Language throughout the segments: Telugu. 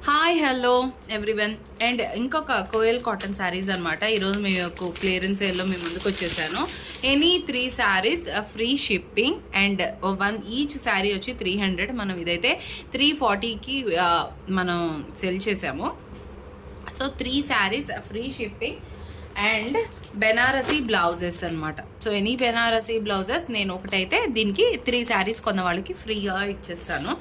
హాయ్ హలో ఎవ్రీవన్ అండ్ ఇంకొక కోయల్ కాటన్ శారీస్ అనమాట. ఈరోజు మీకు క్లియరెన్స్ సేల్లో మీ ముందుకు వచ్చేసాను. Any 3 saris free shipping and each sari వచ్చి 300. మనం ఇదైతే 340కి మనం సెల్ చేసాము. So 3 saris free shipping and Banarasi blouses అనమాట. సో ఎనీ బెనారసీ బ్లౌజెస్ నేను ఒకటైతే దీనికి 3 శారీస్ కొన్న వాళ్ళకి ఫ్రీగా ఇచ్చేస్తాను.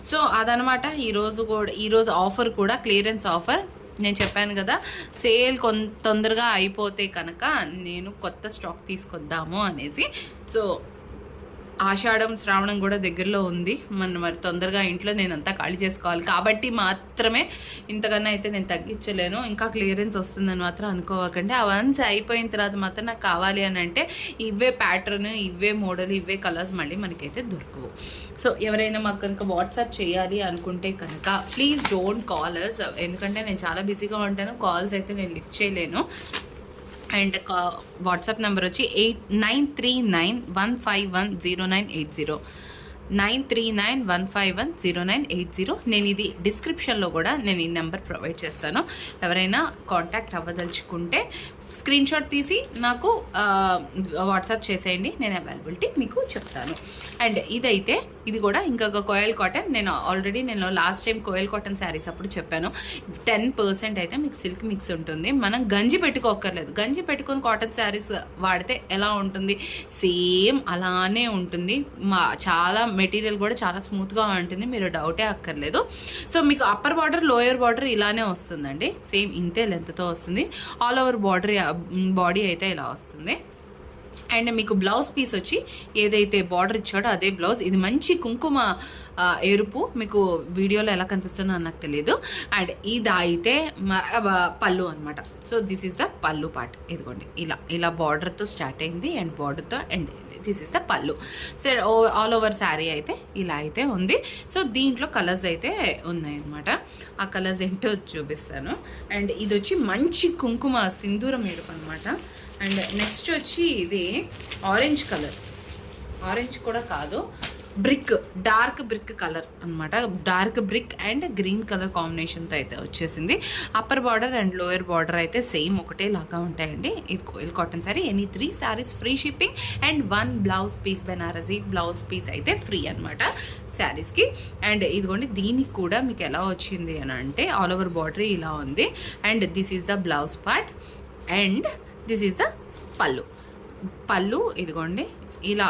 సో అదనమాట ఈరోజు ఆఫర్ కూడా క్లియరెన్స్ ఆఫర్. నేను చెప్పాను కదా, సేల్ తొందరగా అయిపోతే కనుక నేను కొత్త స్టాక్ తీసుకొద్దాము అనేసి. సో ఆషాఢం శ్రావణం కూడా దగ్గరలో ఉంది. మరి తొందరగా ఇంట్లో నేను అంతా ఖాళీ చేసుకోవాలి కాబట్టి మాత్రమే, ఇంతకన్నా అయితే నేను తగ్గించలేను. ఇంకా క్లియరెన్స్ వస్తుందని మాత్రం అనుకోవకండి. వన్స్ అయిపోయిన తర్వాత మాత్రం నాకు కావాలి అని అంటే ఇవే ప్యాటర్న్, ఇవే మోడల్, ఇవే కలర్స్ మళ్ళీ మనకైతే దొరకవు. సో ఎవరైనా మాకు కనుక వాట్సాప్ చేయాలి అనుకుంటే కనుక ప్లీజ్ డోంట్ కాల్ అస్, ఎందుకంటే నేను చాలా బిజీగా ఉంటాను. కాల్స్ అయితే నేను లిఫ్ట్ చేయలేను. అండ్ వాట్సాప్ నెంబర్ వచ్చి 9391510980 9391510980. నేను ఇది డిస్క్రిప్షన్లో కూడా నేను ఈ నెంబర్ ప్రొవైడ్ చేస్తాను. ఎవరైనా కాంటాక్ట్ అవ్వదలుచుకుంటే స్క్రీన్ షాట్ తీసి నాకు వాట్సాప్ చేసేయండి, నేను అవైలబిలిటీ మీకు చెప్తాను. అండ్ ఇది కూడా ఇంకొక కోయల్ కాటన్. నేను last time Koyal cotton saris అప్పుడు చెప్పాను 10% అయితే మీకు సిల్క్ మిక్స్ ఉంటుంది. మనం గంజి పెట్టుకోక్కర్లేదు. గంజి పెట్టుకొని కాటన్ శారీస్ వాడితే ఎలా ఉంటుంది, సేమ్ అలానే ఉంటుంది. చాలా మెటీరియల్ కూడా చాలా స్మూత్గా ఉంటుంది, మీరు డౌటే అక్కర్లేదు. సో మీకు అప్పర్ బార్డర్, లోయర్ బార్డర్ ఇలానే వస్తుందండి. సేమ్ ఇంతే లెంత్తో వస్తుంది. ఆల్ ఓవర్ బాడీ అయితే ఇలా వస్తుంది. అండ్ మీకు బ్లౌజ్ పీస్ వచ్చి ఏదైతే బార్డర్ ఇచ్చాడో అదే బ్లౌజ్. ఇది మంచి కుంకుమ ఎరుపు, మీకు వీడియోలో ఎలా కనిపిస్తుందో నాకు తెలియదు. అండ్ ఇది అయితే పళ్ళు అనమాట. సో దిస్ ఈస్ ద పళ్ళు పార్ట్. ఇదిగోండి ఇలా బార్డర్తో స్టార్ట్ అయింది అండ్ బార్డర్తో ఎండ్ అయింది. దిస్ ఈస్ ద పళ్ళు. సో ఆల్ ఓవర్ శారీ అయితే ఇలా అయితే ఉంది. సో దీంట్లో కలర్స్ అయితే ఉన్నాయన్నమాట. ఆ కలర్స్ ఏంటో చూపిస్తాను. అండ్ ఇది వచ్చి మంచి కుంకుమ సింధూరం ఎరుపు అనమాట. అండ్ నెక్స్ట్ వచ్చి ఇది ఆరెంజ్ కలర్, ఆరెంజ్ కూడా కాదు, డార్క్ బ్రిక్ కలర్ అనమాట. Dark brick and green colour కాంబినేషన్తో అయితే వచ్చేసింది. Upper border and lower border అయితే సేమ్ ఒకటే లాగా ఉంటాయండి. ఇది Koyal cotton sari. Any 3 saris free shipping and 1 blouse piece, Banarasi blouse piece అయితే ఫ్రీ అనమాట శారీస్కి. అండ్ ఇదిగోండి, దీనికి కూడా మీకు ఎలా వచ్చింది అని అంటే ఆల్ ఓవర్ బార్డర్ ఇలా ఉంది. And this is the blouse part and this is the పళ్ళు. ఇదిగోండి ఇలా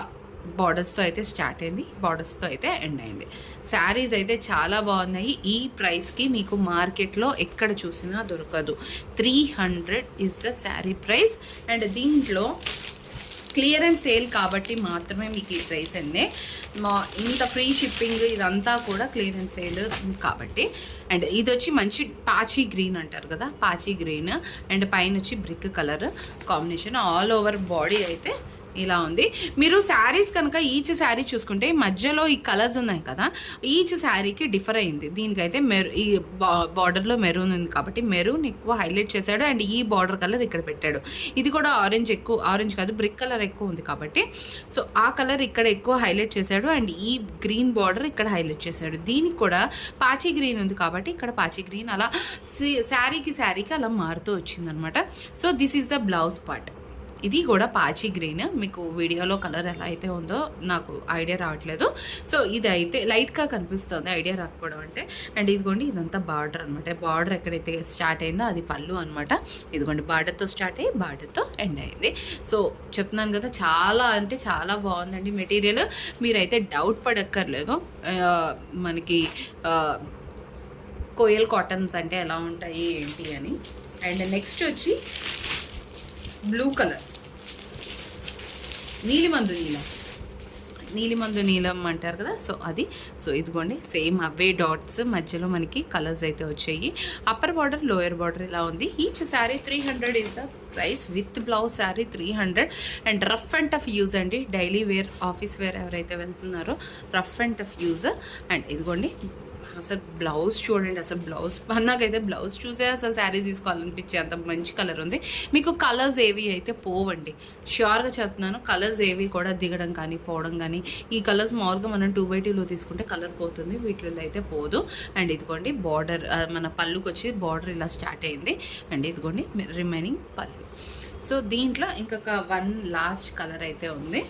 బార్డర్స్తో అయితే స్టార్ట్ అయింది, బార్డర్స్తో అయితే ఎండ్ అయింది. శారీస్ అయితే చాలా బాగున్నాయి. ఈ ప్రైస్కి మీకు మార్కెట్లో ఎక్కడ చూసినా దొరకదు. 300 is the sari price. And దీంట్లో క్లియరెన్స్ సేల్ కాబట్టి మాత్రమే మీకు ఈ ప్రైస్ అండి. ఇంత ఫ్రీ షిప్పింగ్ ఇదంతా కూడా క్లియరెన్స్ సేల్ కాబట్టి. అండ్ ఇది వచ్చి మంచి పాచీ గ్రీన్ అంటారు కదా, పాచీ గ్రీన్. అండ్ పైన వచ్చి brick colour combination. All over body అయితే ఇలా ఉంది. మీరు శారీస్ కనుక ఈచ్ శారీ చూసుకుంటే మధ్యలో ఈ కలర్స్ ఉన్నాయి కదా, ఈచ్ శారీకి డిఫర్ అయింది. దీనికైతే ఈ బార్డర్లో మెరూన్ ఉంది కాబట్టి మెరూన్ ఎక్కువ హైలైట్ చేశాడు. అండ్ ఈ బార్డర్ కలర్ ఇక్కడ పెట్టాడు. ఇది కూడా ఆరెంజ్ కాదు, బ్రిక్ కలర్ ఎక్కువ ఉంది కాబట్టి సో ఆ కలర్ ఇక్కడ ఎక్కువ హైలైట్ చేశాడు. అండ్ ఈ గ్రీన్ బార్డర్ ఇక్కడ హైలైట్ చేశాడు. దీనికి కూడా పాచీ గ్రీన్ ఉంది కాబట్టి ఇక్కడ పాచీ గ్రీన్ అలా శారీకి అలా మారుతూ వచ్చిందనమాట. So this is the blouse part. ఇది కూడా పాచీ గ్రీన్. మీకు వీడియోలో కలర్ ఎలా అయితే ఉందో నాకు ఐడియా రావట్లేదు. సో ఇది అయితే లైట్గా కనిపిస్తుంది, ఐడియా రాకపోవడం అంటే. అండ్ ఇదిగోండి, ఇదంతా బార్డర్ అనమాట. బార్డర్ ఎక్కడైతే స్టార్ట్ అయిందో అది పళ్ళు అనమాట. ఇదిగోండి, బార్డర్తో స్టార్ట్ అయ్యి బార్డర్తో ఎండ్ అయింది. సో చెప్తున్నాను కదా, చాలా అంటే చాలా బాగుందండి మెటీరియల్. మీరైతే డౌట్ పడక్కర్లేదు మనకి కోయల్ కాటన్స్ అంటే ఎలా ఉంటాయి ఏంటి అని. అండ్ నెక్స్ట్ వచ్చి బ్లూ కలర్, నీలిమందు నీలం అంటారు కదా, సో అది. సో ఇదిగోండి, సేమ్ అవే డాట్స్ మధ్యలో మనకి కలర్స్ అయితే వచ్చాయి. అప్పర్ బార్డర్, లోయర్ బార్డర్ ఇలా ఉంది. Each sari 300 is the price. With blouse sari 300. And rough and tough use అండి, డైలీ వేర్, ఆఫీస్ వేర్ ఎవరైతే వెళ్తున్నారో rough and tough use. And ఇదిగోండి అసలు బ్లౌజ్ చూడండి, అసలు బ్లౌజ్ నాకైతే బ్లౌజ్ చూసే అసలు శారీ తీసుకోవాలనిపించే అంత మంచి కలర్ ఉంది. మీకు కలర్స్ ఏవి అయితే పోవండి, ష్యూర్గా చెప్తున్నాను. కలర్స్ ఏవి కూడా దిగడం కానీ పోవడం కానీ, ఈ కలర్స్ మామూలుగా మనం 2x2లో తీసుకుంటే కలర్ పోతుంది, వీటిలో అయితే పోదు. అండ్ ఇదిగోండి బార్డర్, మన పళ్ళుకి వచ్చి బార్డర్ ఇలా స్టార్ట్ అయింది. అండ్ ఇదిగోండి రిమైనింగ్ పళ్ళు. సో దీంట్లో ఇంకొక వన్ లాస్ట్ కలర్ అయితే ఉంది,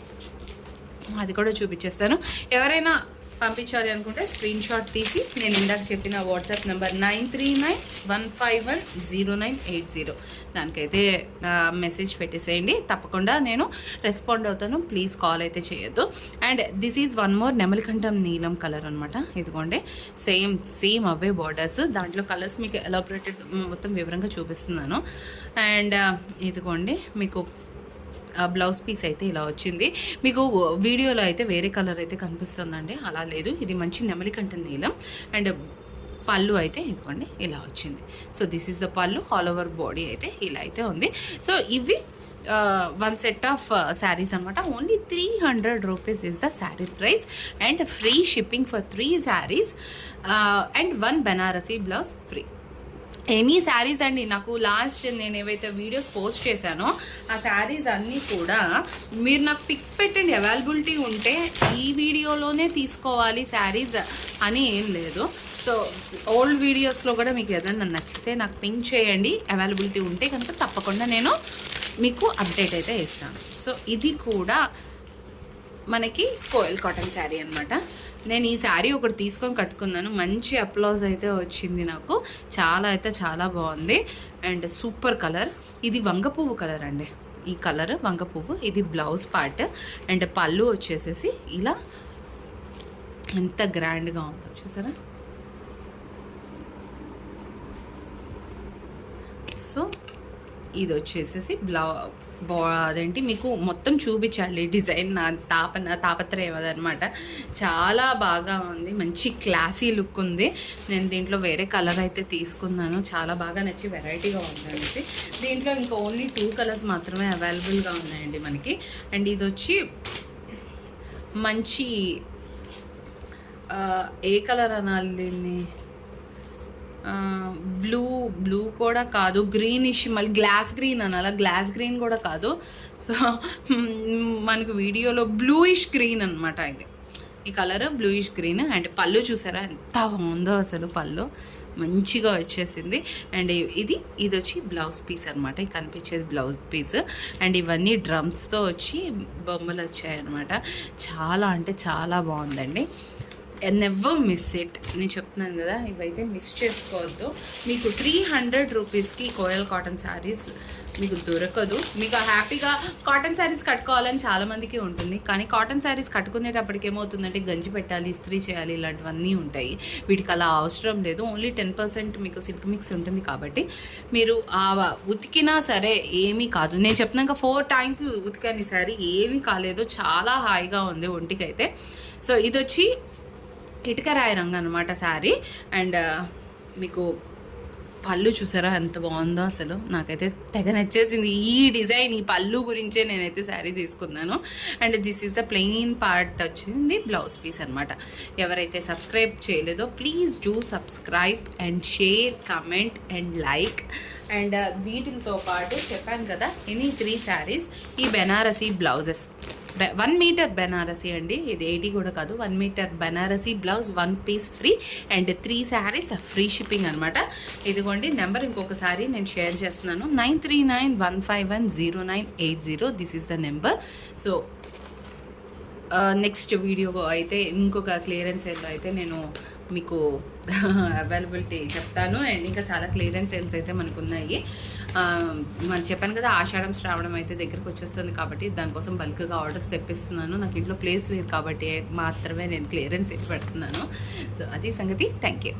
అది కూడా చూపించేస్తాను. ఎవరైనా పంపించాలి అనుకుంటే స్క్రీన్ షాట్ తీసి నేను ఇందాక చెప్పిన వాట్సాప్ నెంబర్ 9391510980 దానికైతే మెసేజ్ పెట్టేసేయండి. తప్పకుండా నేను రెస్పాండ్ అవుతాను. ప్లీజ్ కాల్ అయితే చేయొద్దు. And this is one more నెమలికంఠం నీలం కలర్ అనమాట. ఇదిగోండి సేమ్ అవే బార్డర్స్, దాంట్లో కలర్స్ మీకు ఎలాబరేటెడ్ మొత్తం వివరంగా చూపిస్తున్నాను. అండ్ ఇదిగోండి మీకు బ్లౌజ్ పీస్ అయితే ఇలా వచ్చింది. మీకు వీడియోలో అయితే వేరే కలర్ అయితే కనిపిస్తుందండి, అలా లేదు, ఇది మంచి నెమలికంఠం నీలం. అండ్ పళ్ళు అయితే ఇదిగోండి ఇలా వచ్చింది. సో దిస్ ఈజ్ ద పళ్ళు, ఆల్ ఓవర్ బాడీ అయితే ఇలా అయితే ఉంది. సో ఇవి వన్ సెట్ ఆఫ్ శారీస్ అనమాట. Only 300 rupees is the sari price and free shipping for 3 saris and 1 Banarasi blouse free. Any saris అండి, నాకు లాస్ట్ నేను ఏవైతే వీడియోస్ పోస్ట్ చేశానో ఆ శారీస్ అన్నీ కూడా మీరు నాకు పిక్స్ పెట్టండి, అవైలబిలిటీ ఉంటే ఈ వీడియోలోనే తీసుకోవాలి శారీస్ అని ఏం లేదు. సో ఓల్డ్ వీడియోస్లో కూడా మీకు ఏదైనా నచ్చితే నాకు పింక్ చేయండి, అవైలబిలిటీ ఉంటే కనుక తప్పకుండా నేను మీకు అప్డేట్ అయితే ఇస్తాను. సో ఇది కూడా మనకి కోయల్ కాటన్ శారీ అనమాట. నేను ఈ శారీ ఒకటి తీసుకొని కట్టుకున్నాను, మంచి అప్లాజ్ అయితే వచ్చింది నాకు, చాలా అయితే చాలా బాగుంది. అండ్ సూపర్ కలర్, ఇది వంగ పువ్వు కలర్ అండి, ఈ కలర్ వంగ పువ్వు. ఇది బ్లౌజ్ పార్ట్ అండ్ పళ్ళు వచ్చేసేసి ఇలా ఎంత గ్రాండ్గా ఉందో చూసారా. సో ఇది వచ్చేసేసి అదేంటి మీకు మొత్తం చూపించాలి డిజైన్, నా తాపత్రయం అదనమాట. చాలా బాగా ఉంది, మంచి క్లాసీ లుక్ ఉంది. నేను దీంట్లో వేరే కలర్ అయితే తీసుకున్నాను, చాలా బాగా నచ్చి వెరైటీగా ఉందనేసి. దీంట్లో ఇంకా ఓన్లీ 2 కలర్స్ మాత్రమే అవైలబుల్గా ఉన్నాయండి మనకి. అండ్ ఇది వచ్చి మంచి ఏ కలర్ అనాలి దీన్ని, బ్లూ కూడా కాదు, గ్రీనిష్, మళ్ళీ గ్లాస్ గ్రీన్ అనాలా, గ్లాస్ గ్రీన్ కూడా కాదు. సో మనకు వీడియోలో బ్లూయిష్ గ్రీన్ అనమాట ఇది, ఈ కలర్ బ్లూయిష్ గ్రీన్. అండ్ పళ్ళు చూసారా ఎంత బాగుందో, అసలు పళ్ళు మంచిగా వచ్చేసింది. అండ్ ఇది వచ్చి బ్లౌజ్ పీస్ అనమాట, ఇది కనిపించేది బ్లౌజ్ పీస్. అండ్ ఇవన్నీ డ్రమ్స్తో వచ్చి బొమ్మలు వచ్చాయన్నమాట. చాలా అంటే చాలా బాగుందండి. నెవర్ మిస్ ఇట్, నేను చెప్తున్నాను కదా, ఇవైతే మిస్ చేసుకోవద్దు. మీకు 300 రూపీస్కి కోయల్ కాటన్ శారీస్ మీకు దొరకదు. మీకు హ్యాపీగా కాటన్ శారీస్ కట్టుకోవాలని చాలామందికి ఉంటుంది, కానీ కాటన్ శారీస్ కట్టుకునేటప్పటికి ఏమవుతుందంటే గంజి పెట్టాలి, ఇస్త్రీ చేయాలి, ఇలాంటివన్నీ ఉంటాయి. వీటికి అలా అవసరం లేదు. ఓన్లీ 10% మీకు సిల్క్ మిక్స్ ఉంటుంది కాబట్టి మీరు ఉతికినా సరే ఏమీ కాదు. నేను చెప్తున్నాక 4 times ఉతికాను ఈ శారీ, ఏమీ కాలేదు, చాలా హాయిగా ఉంది ఒంటికైతే. సో ఇది వచ్చి ఇటుక రాయి రంగు అనమాట శారీ. అండ్ మీకు పళ్ళు చూసారా ఎంత బాగుందో, అసలు నాకైతే తెగ నచ్చేసింది ఈ డిజైన్. ఈ పళ్ళు గురించే నేనైతే శారీ తీసుకున్నాను. And this is the plain part వచ్చింది బ్లౌజ్ పీస్ అనమాట. ఎవరైతే సబ్స్క్రైబ్ చేయలేదో please do subscribe and share, comment and like. And వీటితో పాటు చెప్పాను కదా, ఎనీ 3 శారీస్ ఈ బెనారసీ బ్లౌజెస్ 1 మీటర్ బెనారసీ అండి, ఇది 80 కూడా కాదు, 1 metre Banarasi blouse 1 piece free and 3 saris free shipping అనమాట. ఇదిగోండి నెంబర్ ఇంకొకసారి నేను షేర్ చేస్తున్నాను, 9391510980. This is the number. So next video అయితే ఇంకొక క్లియరెన్స్ సేల్లో అయితే నేను మీకు అవైలబిలిటీ చెప్తాను. అండ్ ఇంకా చాలా క్లియరెన్స్ సేల్స్ అయితే మనకు ఉన్నాయి. మనం చెప్పాను కదా, ఆషాఢం శ్రావణం అయితే దగ్గరకు వచ్చేస్తుంది కాబట్టి దానికోసం బల్క్గా ఆర్డర్స్ తెప్పిస్తున్నాను. నాకు ఇంట్లో ప్లేస్ లేదు కాబట్టి మాత్రమే నేను క్లియరెన్స్ పెడుతున్నాను. సో అది సంగతి. Thank you.